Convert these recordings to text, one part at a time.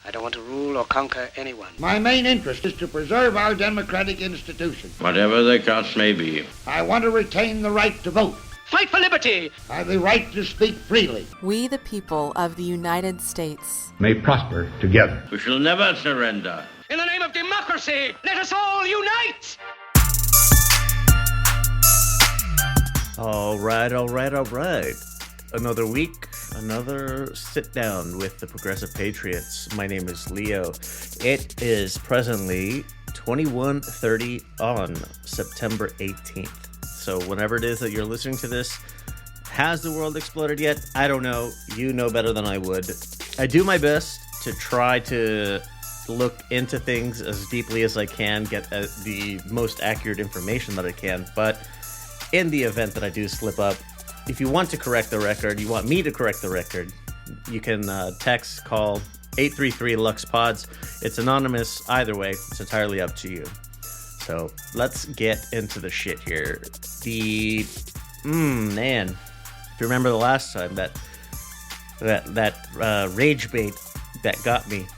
I don't want to rule or conquer anyone. My main interest is to preserve our democratic institutions. Whatever the cost may be. I want to retain the right to vote. Fight for liberty! I have the right to speak freely. We, the people of the United States, may prosper together. We shall never surrender. In the name of democracy, let us all unite! All right. Another week, another sit down with the Progressive Patriots. My name is Leo. It is presently 21:30 on September 18th. So whenever it is that you're listening to this, has the world exploded yet? I don't know. You know better than I would. I do my best to try to look into things as deeply as I can, get the most accurate information that I can, but in the event that I do slip up, if you want to correct the record, you want me to correct the record, you can text, call 833-LUX-PODS. It's anonymous. Either way, it's entirely up to you. So let's get into the shit here. Man, if you remember the last time that rage bait that got me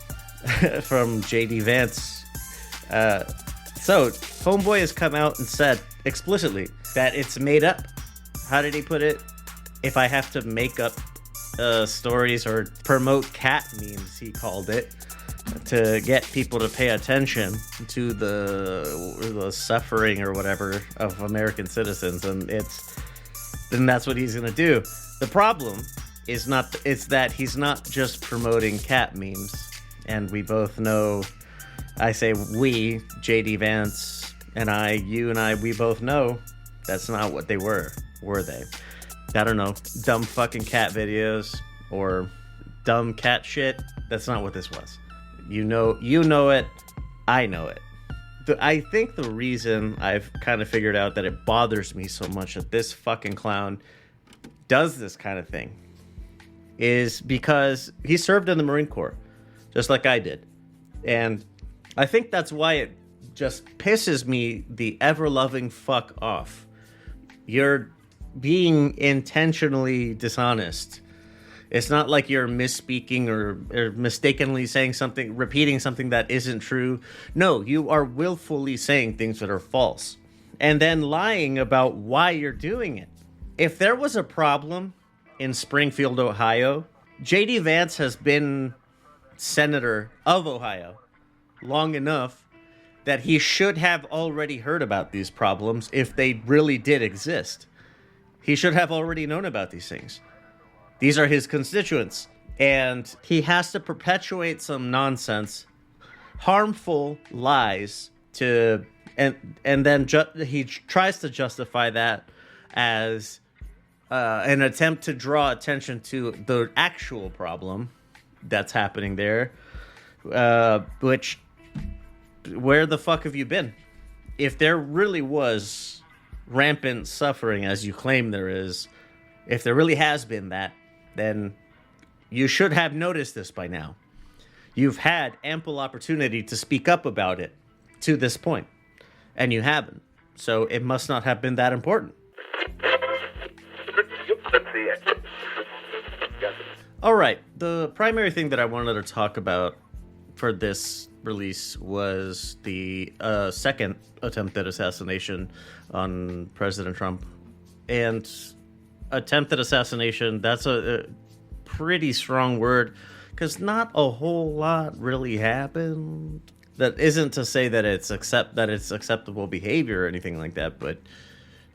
from Sen Vance. So Homeboy has come out and said explicitly that it's made up. How did he put it? If I have to make up stories or promote cat memes, he called it, to get people to pay attention to the suffering or whatever of American citizens, and that's what he's gonna do. The problem is that he's not just promoting cat memes, and we both know. I say we, Sen Vance and I, you and I, we both know that's not what they were they? I don't know, dumb fucking cat videos or dumb cat shit. That's not what this was. You know it, I know it. I think the reason I've kind of figured out that it bothers me so much that this fucking clown does this kind of thing is because he served in the Marine Corps, just like I did. And I think that's why it just pisses me the ever-loving fuck off. You're being intentionally dishonest. It's not like you're misspeaking or mistakenly saying something, repeating something that isn't true. No, you are willfully saying things that are false and then lying about why you're doing it. If there was a problem in Springfield, Ohio, Sen Vance has been senator of Ohio long enough that he should have already heard about these problems if they really did exist. He should have already known about these things. These are his constituents, and he has to perpetuate some nonsense, harmful lies and then he tries to justify that as an attempt to draw attention to the actual problem that's happening there, which, where the fuck have you been? If there really was rampant suffering as you claim there is, if there really has been that, then you should have noticed this by now. You've had ample opportunity to speak up about it to this point, and you haven't. So it must not have been that important. All right, the primary thing that I wanted to talk about for this release was the second attempted assassination on President Trump. And attempted assassination, that's a pretty strong word, because not a whole lot really happened. That isn't to say that it's acceptable behavior or anything like that, but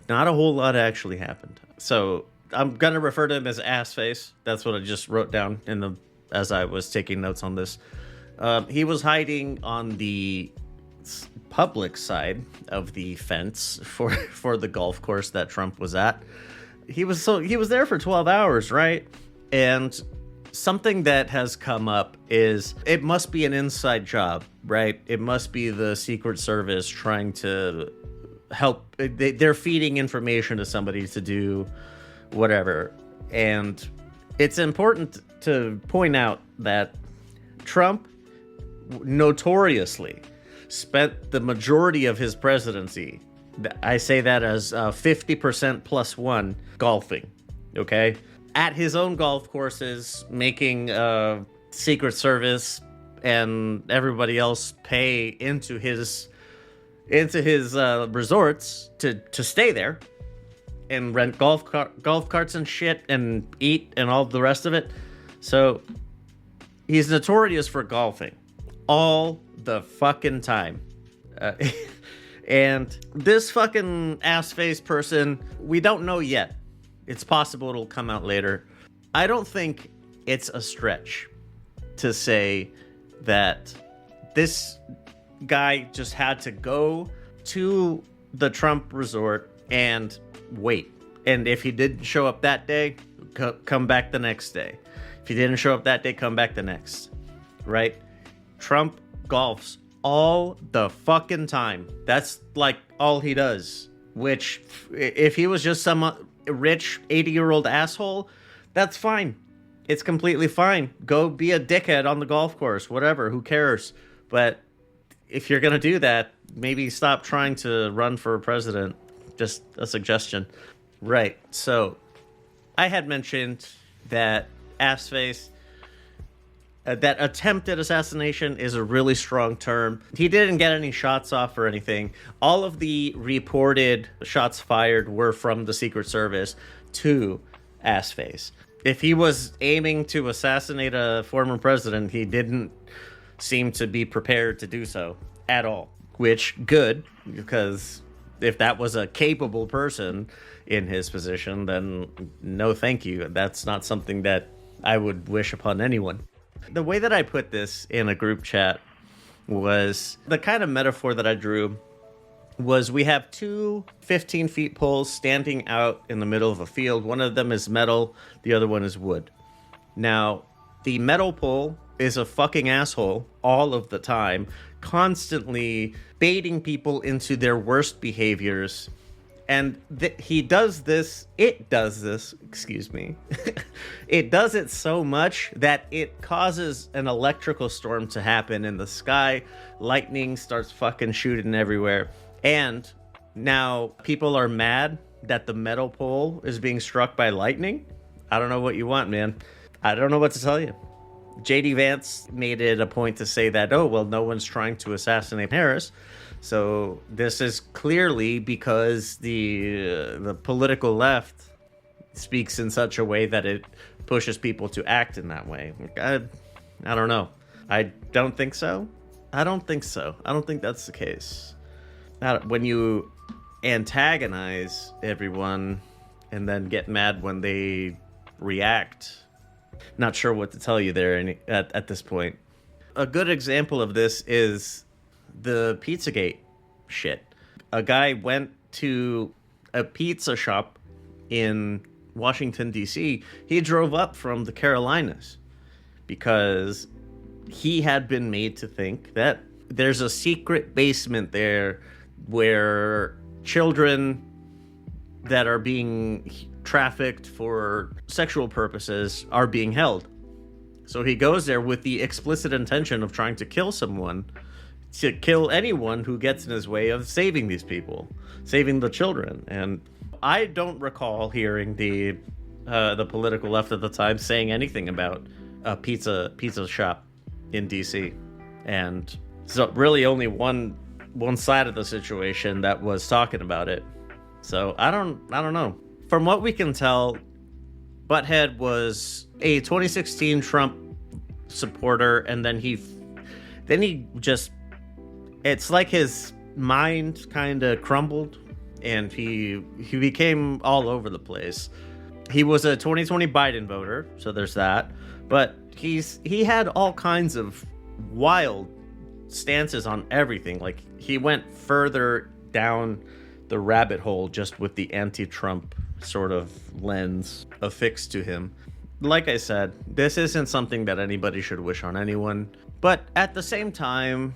not a whole lot actually happened. So I'm gonna refer to him as ass face. That's what I just wrote down as I was taking notes on this. He was hiding on the public side of the fence for the golf course that Trump was at. He was there for 12 hours, right? And something that has come up is it must be an inside job, right? It must be the Secret Service trying to help. They're feeding information to somebody to do whatever. And it's important to point out that Trump notoriously spent the majority of his presidency, I say that as 50% plus one, golfing, okay? At his own golf courses, making Secret Service and everybody else pay into his resorts to stay there and rent golf carts and shit and eat and all the rest of it. So he's notorious for golfing all the fucking time. And this fucking ass-faced person, we don't know yet. It's possible it'll come out later. I don't think it's a stretch to say that this guy just had to go to the Trump resort and wait. And if he didn't show up that day, come back the next day. If he didn't show up that day, come back the next. Right? Trump golfs all the fucking time. That's like all he does. Which, if he was just some rich 80-year-old asshole, that's fine. It's completely fine. Go be a dickhead on the golf course. Whatever. Who cares? But if you're going to do that, maybe stop trying to run for president. Just a suggestion. Right. So, I had mentioned that ass-face, that attempted assassination is a really strong term. He didn't get any shots off or anything. All of the reported shots fired were from the Secret Service to ass-face. If he was aiming to assassinate a former president, he didn't seem to be prepared to do so at all. Which, good, because if that was a capable person in his position, then no thank you. That's not something that I would wish upon anyone. The way that I put this in a group chat was, the kind of metaphor that I drew was, we have two 15-feet poles standing out in the middle of a field. One of them is metal, the other one is wood. Now, the metal pole is a fucking asshole all of the time, constantly baiting people into their worst behaviors. And it does this, it does it so much that it causes an electrical storm to happen in the sky. Lightning starts fucking shooting everywhere. And now people are mad that the metal pole is being struck by lightning. I don't know what you want, man. I don't know what to tell you. JD Vance made it a point to say that, oh, well, no one's trying to assassinate Harris. So this is clearly because the political left speaks in such a way that it pushes people to act in that way. I don't know. I don't think so. I don't think that's the case. When you antagonize everyone and then get mad when they react, not sure what to tell you there at this point. A good example of this is the Pizzagate shit. A guy went to a pizza shop in Washington, D.C. He drove up from the Carolinas because he had been made to think that there's a secret basement there where children that are being trafficked for sexual purposes are being held. So he goes there with the explicit intention of trying to kill someone, to kill anyone who gets in his way of saving these people, saving the children. And I don't recall hearing the political left at the time saying anything about a pizza shop in DC. And so really only one side of the situation that was talking about it. So I don't know. From what we can tell, Butthead was a 2016 Trump supporter, and then he just, it's like his mind kind of crumbled and he became all over the place. He was a 2020 Biden voter, so there's that. But he had all kinds of wild stances on everything. Like, he went further down the rabbit hole just with the anti-Trump sort of lens affixed to him. Like I said, this isn't something that anybody should wish on anyone. But at the same time,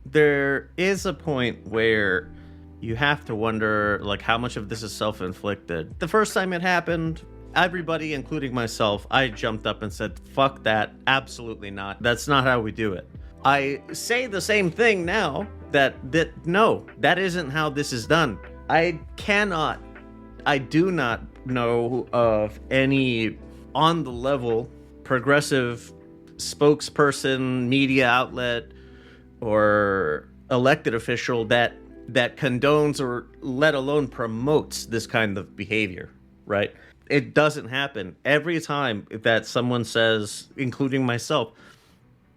there is a point where you have to wonder, like, how much of this is self-inflicted. The first time it happened, everybody, including myself, I jumped up and said, fuck that, absolutely not. That's not how we do it. I say the same thing now, that no, that isn't how this is done. I do not know of any on the level progressive spokesperson, media outlet, or elected official that condones or let alone promotes this kind of behavior, right? It doesn't happen. Every time that someone says, including myself,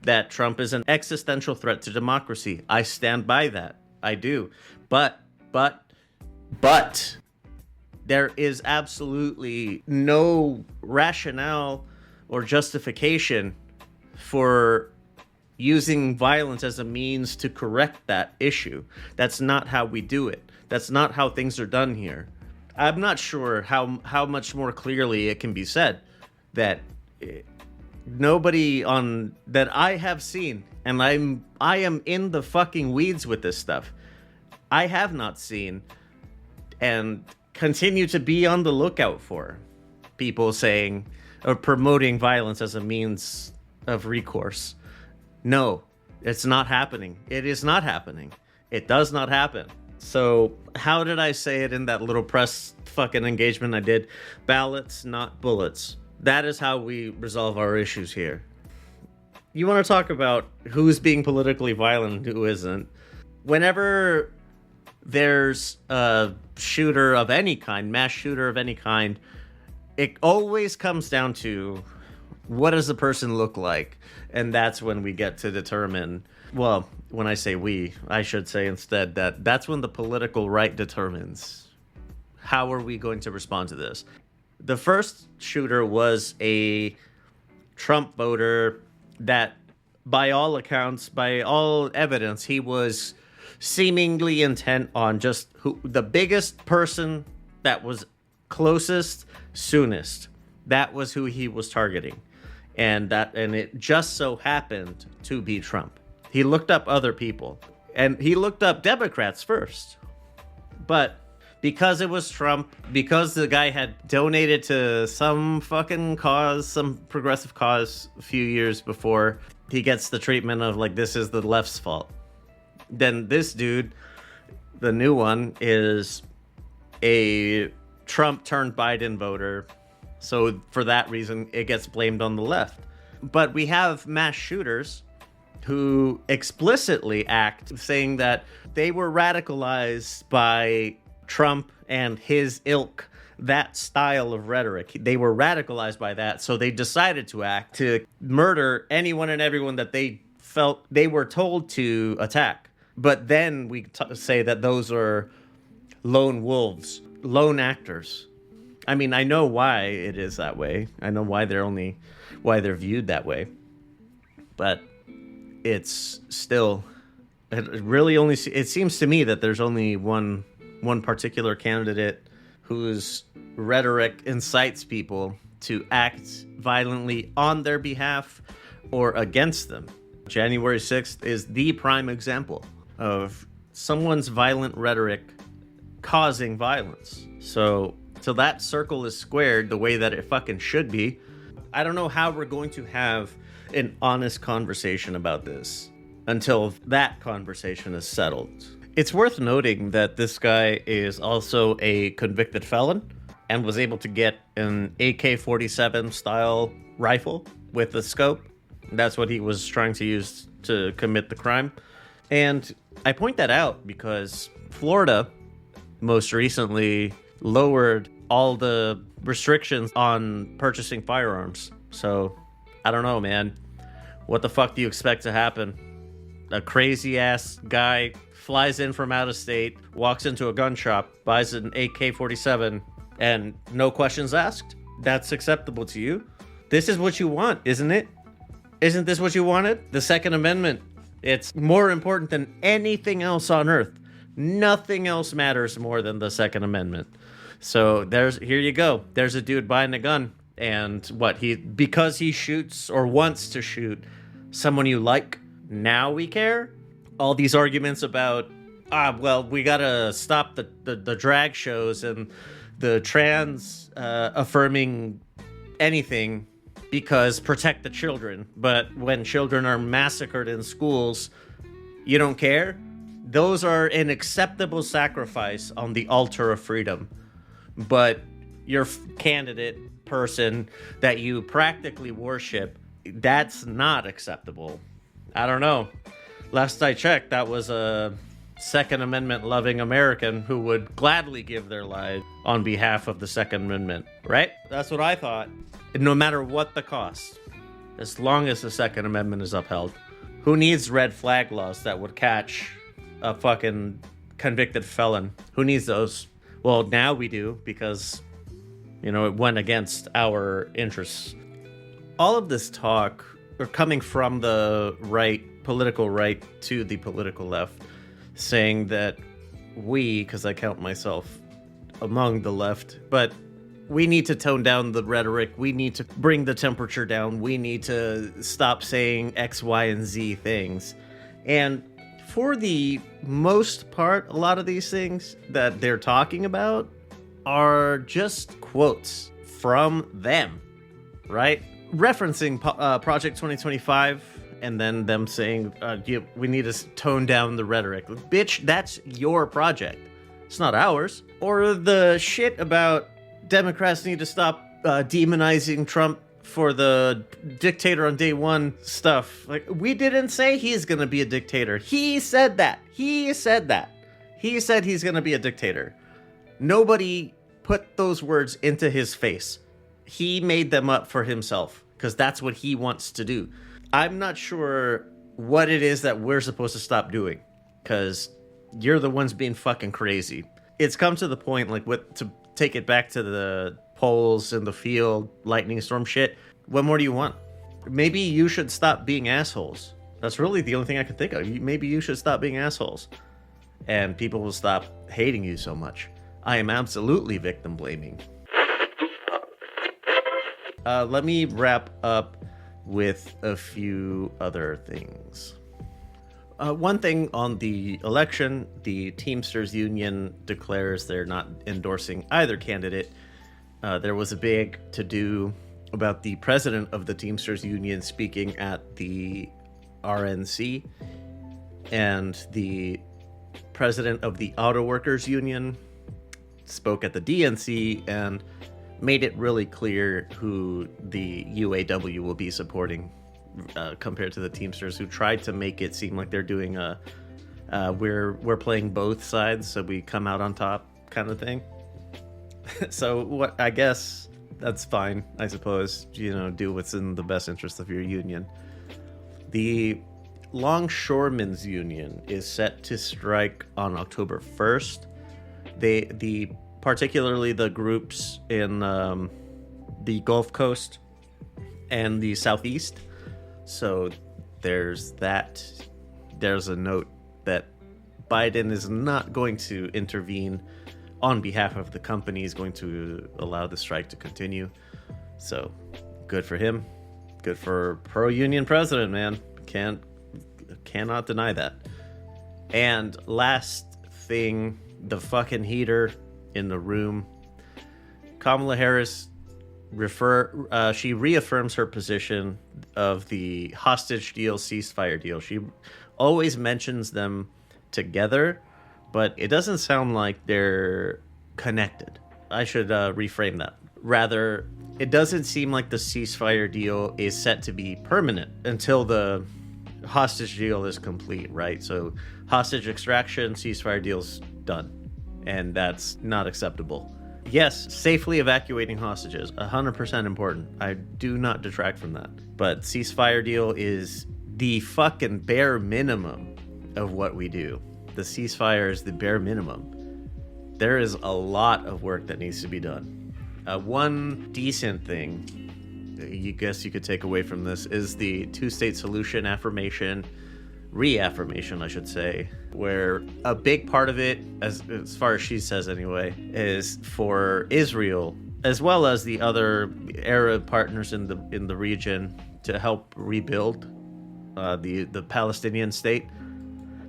that Trump is an existential threat to democracy, I stand by that. I do. But there is absolutely no rationale or justification for using violence as a means to correct that issue. That's not how we do it. That's not how things are done here. I'm not sure how much more clearly it can be said that nobody on that I have seen, and I am in the fucking weeds with this stuff. I have not seen and continue to be on the lookout for people saying or promoting violence as a means of recourse. No, it's not happening. It is not happening. It does not happen. So how did I say it in that little press fucking engagement I did? Ballots, not bullets. That is how we resolve our issues here. You want to talk about who's being politically violent and who isn't. Whenever there's a shooter of any kind, mass shooter of any kind, it always comes down to what does the person look like? And that's when we get to determine, well, when I say we, I should say instead that's when the political right determines how are we going to respond to this. The first shooter was a Trump voter that, by all accounts, by all evidence, he was seemingly intent on just the biggest person that was closest, soonest. That was who he was targeting. And it just so happened to be Trump. He looked up other people, and he looked up Democrats first. But because it was Trump, because the guy had donated to some fucking cause, some progressive cause a few years before, he gets the treatment of like, this is the left's fault. Then this dude, the new one, is a Trump turned Biden voter. So for that reason, it gets blamed on the left. But we have mass shooters who explicitly act saying that they were radicalized by Trump and his ilk, that style of rhetoric. They were radicalized by that, so they decided to act to murder anyone and everyone that they felt they were told to attack. But then we say that those are lone wolves, lone actors. I mean, I know why it is that way. I know why they're viewed that way. But it's still, it seems to me that there's only one particular candidate whose rhetoric incites people to act violently on their behalf or against them. January 6th is the prime example of someone's violent rhetoric causing violence. So till that circle is squared the way that it fucking should be, I don't know how we're going to have an honest conversation about this until that conversation is settled. It's worth noting that this guy is also a convicted felon and was able to get an AK-47 style rifle with a scope. That's what he was trying to use to commit the crime. And I point that out because Florida most recently lowered all the restrictions on purchasing firearms. So, I don't know, man. What the fuck do you expect to happen? A crazy ass guy flies in from out of state, walks into a gun shop, buys an AK-47, and no questions asked? That's acceptable to you? This is what you want, isn't it? Isn't this what you wanted? The Second Amendment. It's more important than anything else on earth. Nothing else matters more than the Second Amendment. So here you go. There's a dude buying a gun, and because he shoots or wants to shoot someone you like, now we care? All these arguments about, we gotta stop the drag shows and the trans affirming anything because protect the children. But when children are massacred in schools, you don't care? Those are an acceptable sacrifice on the altar of freedom. But your candidate person that you practically worship That's not acceptable. I don't know. Last I checked, that was a Second Amendment loving American who would gladly give their life on behalf of the Second Amendment, right? That's what I thought. No matter what the cost, as long as the Second Amendment is upheld. Who needs red flag laws that would catch a fucking convicted felon? Who needs those? Well, now we do, because, you know, it went against our interests. All of this talk, or coming from the right, political right to the political left, saying that we, because I count myself among the left, but we need to tone down the rhetoric. We need to bring the temperature down. We need to stop saying X, Y, and Z things. And for the most part, a lot of these things that they're talking about are just quotes from them, right? Referencing Project 2025, and then them saying, we need to tone down the rhetoric. Bitch, that's your project. It's not ours. Or the shit about Democrats need to stop demonizing Trump for the dictator on day one stuff. Like, we didn't say he's going to be a dictator. He said that. He said he's going to be a dictator. Nobody put those words into his face. He made them up for himself because that's what he wants to do. I'm not sure what it is that we're supposed to stop doing, because you're the ones being fucking crazy. It's come to the point, like, to take it back to the polls in the field, lightning storm shit. What more do you want? Maybe you should stop being assholes. That's really the only thing I can think of. Maybe you should stop being assholes, and people will stop hating you so much. I am absolutely victim blaming. Let me wrap up with a few other things. One thing on the election, the Teamsters Union declares they're not endorsing either candidate. There was a big to-do about the president of the Teamsters Union speaking at the RNC, and the president of the Auto Workers Union spoke at the DNC and made it really clear who the UAW will be supporting compared to the Teamsters, who tried to make it seem like they're doing we're playing both sides so we come out on top kind of thing. So what, I guess that's fine, I suppose, you know, do what's in the best interest of your union. The Longshoremen's Union is set to strike on October 1st. Particularly the groups in the Gulf Coast and the Southeast. So there's that. There's a note that Biden is not going to intervene on behalf of the company. He's going to allow the strike to continue. So good for him. Good for pro-union president, man. Cannot deny that. And last thing, the fucking heater in the room. Kamala Harris she reaffirms her position of the hostage deal, ceasefire deal. She always mentions them together, but it doesn't sound like they're connected. I should reframe that. Rather, it doesn't seem like the ceasefire deal is set to be permanent until the hostage deal is complete, right? So hostage extraction, ceasefire deal's done. And that's not acceptable. Yes, safely evacuating hostages, 100% important. I do not detract from that. But ceasefire deal is the fucking bare minimum of what we do. The ceasefire is the bare minimum. There is a lot of work that needs to be done. One decent thing, you guess you could take away from this, is the two-state solution reaffirmation, I should say, where a big part of it, as far as she says anyway, is for Israel as well as the other Arab partners in the region to help rebuild the Palestinian state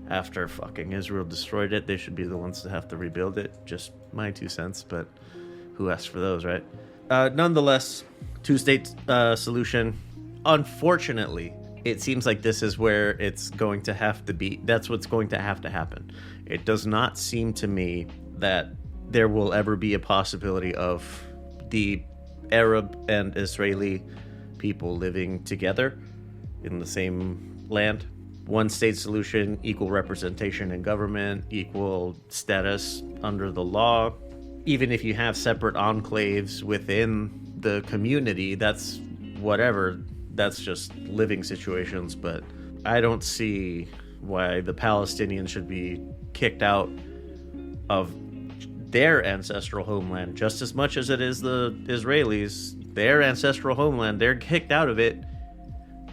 after fucking Israel destroyed it. They should be the ones to have to rebuild it. Just my 2 cents, but who asked for those, right? Nonetheless, two-state solution. Unfortunately, it seems like this is where it's going to have to be. That's what's going to have to happen. It does not seem to me that there will ever be a possibility of the Arab and Israeli people living together in the same land. One state solution, equal representation in government, equal status under the law. Even if you have separate enclaves within the community, that's whatever. That's just living situations. But I don't see why the Palestinians should be kicked out of their ancestral homeland just as much as it is the Israelis. Their ancestral homeland, they're kicked out of it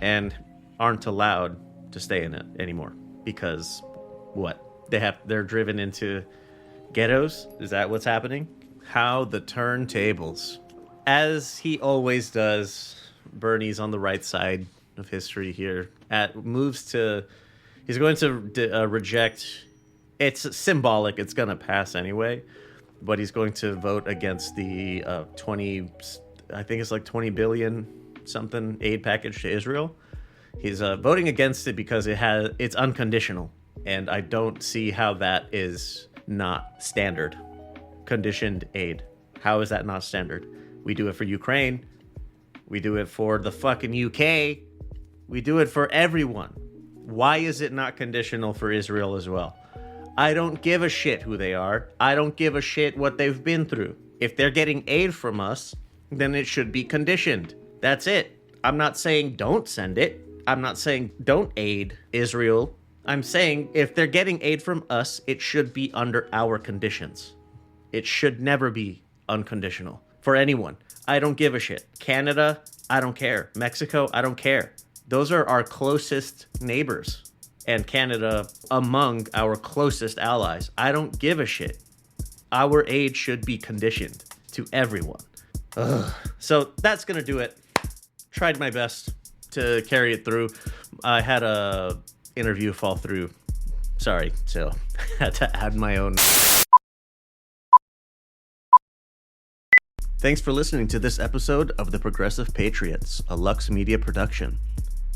and aren't allowed to stay in it anymore because what? They're driven into ghettos? Is that what's happening? How the turntables. As he always does, Bernie's on the right side of history here. He's going to reject. It's symbolic. It's going to pass anyway, but he's going to vote against the 20 billion something aid package to Israel. He's voting against it because it's unconditional, and I don't see how that is not standard. Conditioned aid. How is that not standard? We do it for Ukraine. We do it for the fucking UK. We do it for everyone. Why is it not conditional for Israel as well? I don't give a shit who they are. I don't give a shit what they've been through. If they're getting aid from us, then it should be conditioned. That's it. I'm not saying don't send it. I'm not saying don't aid Israel. I'm saying if they're getting aid from us, it should be under our conditions. It should never be unconditional for anyone. I don't give a shit. Canada, I don't care. Mexico, I don't care. Those are our closest neighbors. And Canada among our closest allies. I don't give a shit. Our aid should be conditioned to everyone. Ugh. So that's going to do it. Tried my best to carry it through. I had a interview fall through. Sorry, so I had to add my own. Thanks for listening to this episode of The Progressive Patriots, a Lux Media production.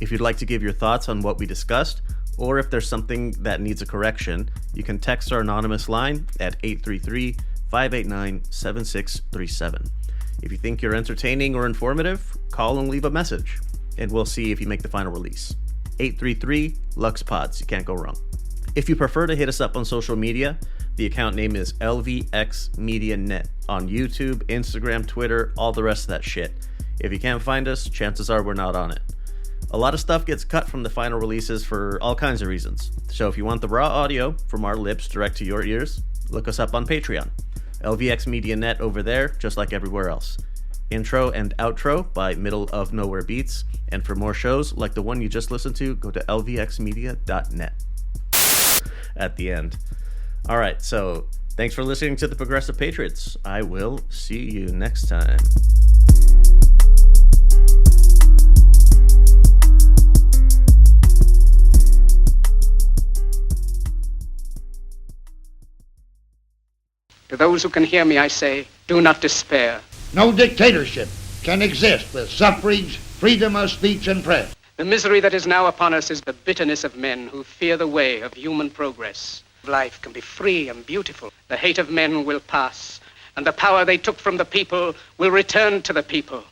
If you'd like to give your thoughts on what we discussed, or if there's something that needs a correction, you can text our anonymous line at 833-589-7637. If you think you're entertaining or informative, call and leave a message, and we'll see if you make the final release. 833-LUXPODS. You can't go wrong. If you prefer to hit us up on social media, the account name is LVX Media Net on YouTube, Instagram, Twitter, all the rest of that shit. If you can't find us, chances are we're not on it. A lot of stuff gets cut from the final releases for all kinds of reasons. So if you want the raw audio from our lips direct to your ears, look us up on Patreon. LVX Media Net over there, just like everywhere else. Intro and outro by Middle of Nowhere Beats. And for more shows like the one you just listened to, go to lvxmedia.net at the end. All right, so thanks for listening to the Progressive Patriots. I will see you next time. To those who can hear me, I say, do not despair. No dictatorship can exist with suffrage, freedom of speech and press. The misery that is now upon us is the bitterness of men who fear the way of human progress. Life can be free and beautiful. The hate of men will pass, and the power they took from the people will return to the people.